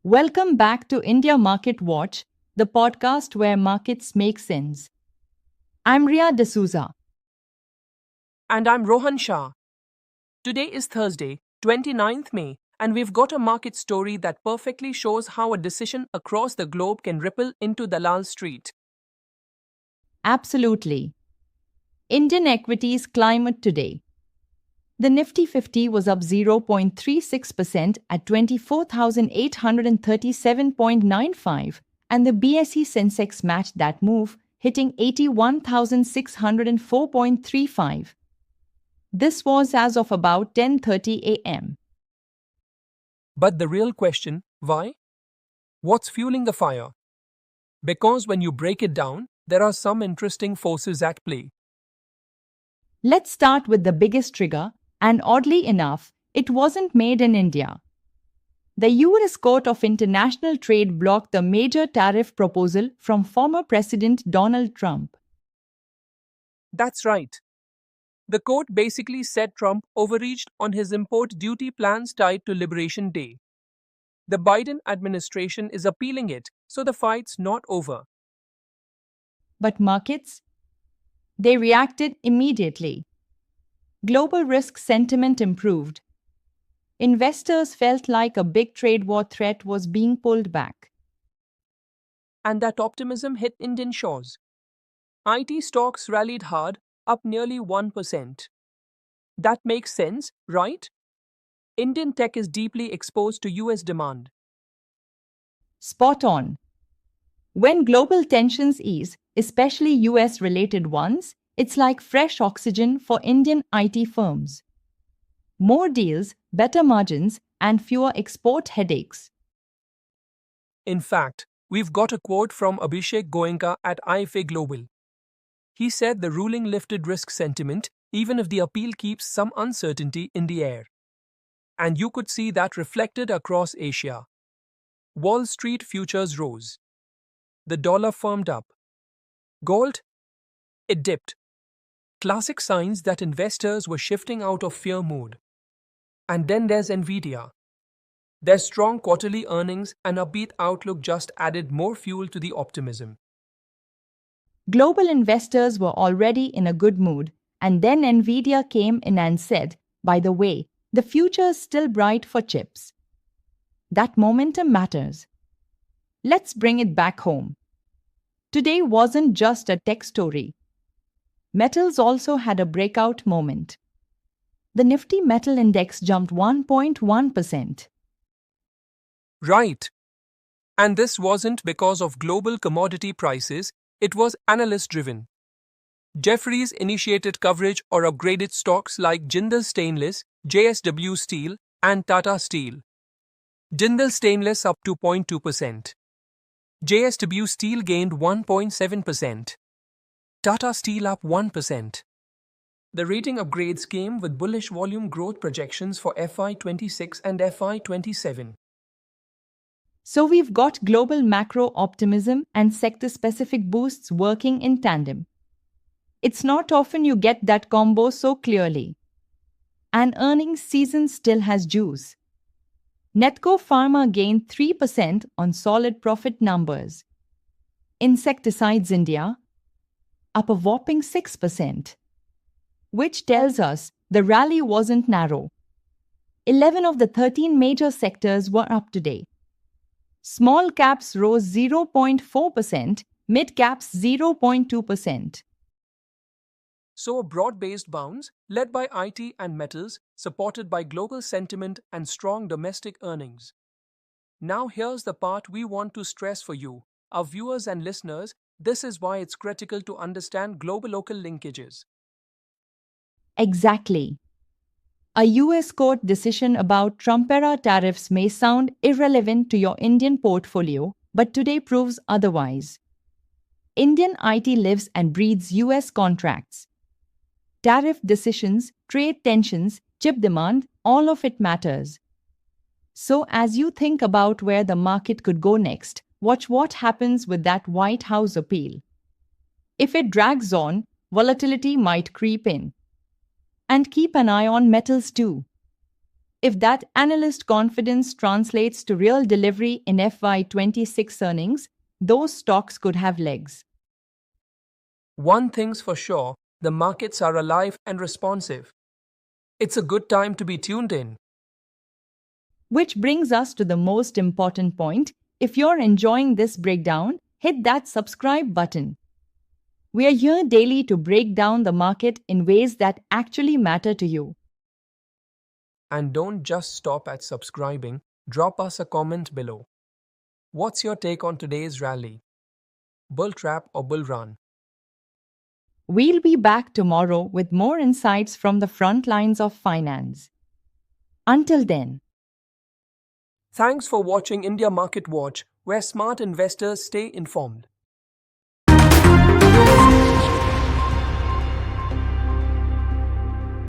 Welcome back to India Market Watch, the podcast where markets make sense. I'm Ria D'Souza. And I'm Rohan Shah. Today is Thursday, 29th May, and we've got a market story that perfectly shows how a decision across the globe can ripple into Dalal Street. Absolutely. Indian equities climate today. The Nifty 50 was up 0.36% at 24,837.95, and the BSE Sensex matched that move, hitting 81,604.35. This was as of about 10:30 a.m. But the real question, why? What's fueling the fire? Because when you break it down, there are some interesting forces at play. Let's start with the biggest trigger, and oddly enough, it wasn't made in India. The U.S. Court of International Trade blocked the major tariff proposal from former President Donald Trump. That's right. The court basically said Trump overreached on his import duty plans tied to Liberation Day. The Biden administration is appealing it, so the fight's not over. But markets? They reacted immediately. Global risk sentiment improved. Investors felt like a big trade war threat was being pulled back. And that optimism hit Indian shores. IT stocks rallied hard, up nearly 1%. That makes sense, right? Indian tech is deeply exposed to US demand. Spot on. When global tensions ease, especially US related ones, it's like fresh oxygen for Indian IT firms. More deals, better margins, and fewer export headaches. In fact, we've got a quote from Abhishek Goenka at IFA Global. He said the ruling lifted risk sentiment, even if the appeal keeps some uncertainty in the air. And you could see that reflected across Asia. Wall Street futures rose. The dollar firmed up. Gold? It dipped. Classic signs that investors were shifting out of fear mode. And then there's Nvidia. Their strong quarterly earnings and upbeat outlook just added more fuel to the optimism. Global investors were already in a good mood, and then Nvidia came in and said, by the way, the future's still bright for chips. That momentum matters. Let's bring it back home. Today wasn't just a tech story. Metals also had a breakout moment. The Nifty Metal Index jumped 1.1%. Right. And this wasn't because of global commodity prices, it was analyst-driven. Jefferies initiated coverage or upgraded stocks like Jindal Stainless, JSW Steel, and Tata Steel. Jindal Stainless up 2.2%. JSW Steel gained 1.7%. Tata Steel up 1%. The rating upgrades came with bullish volume growth projections for FY26 and FY27. So we've got global macro optimism and sector-specific boosts working in tandem. It's not often you get that combo so clearly. And earnings season still has juice. Netco Pharma gained 3% on solid profit numbers. Insecticides India up a whopping 6%. Which tells us the rally wasn't narrow. 11 of the 13 major sectors were up today. Small caps rose 0.4%, mid caps 0.2%. So a broad-based bounce, led by IT and metals, supported by global sentiment and strong domestic earnings. Now here's the part we want to stress for you, our viewers and listeners. This is why it's critical to understand global-local linkages. Exactly. A US court decision about Trump-era tariffs may sound irrelevant to your Indian portfolio, but today proves otherwise. Indian IT lives and breathes US contracts. Tariff decisions, trade tensions, chip demand, all of it matters. So as you think about where the market could go next, watch what happens with that White House appeal. If it drags on, volatility might creep in. And keep an eye on metals too. If that analyst confidence translates to real delivery in FY26 earnings, those stocks could have legs. One thing's for sure, the markets are alive and responsive. It's a good time to be tuned in. Which brings us to the most important point. If you're enjoying this breakdown, hit that subscribe button. We are here daily to break down the market in ways that actually matter to you. And don't just stop at subscribing, drop us a comment below. What's your take on today's rally? Bull trap or bull run? We'll be back tomorrow with more insights from the front lines of finance. Until then. Thanks for watching India Market Watch, where smart investors stay informed.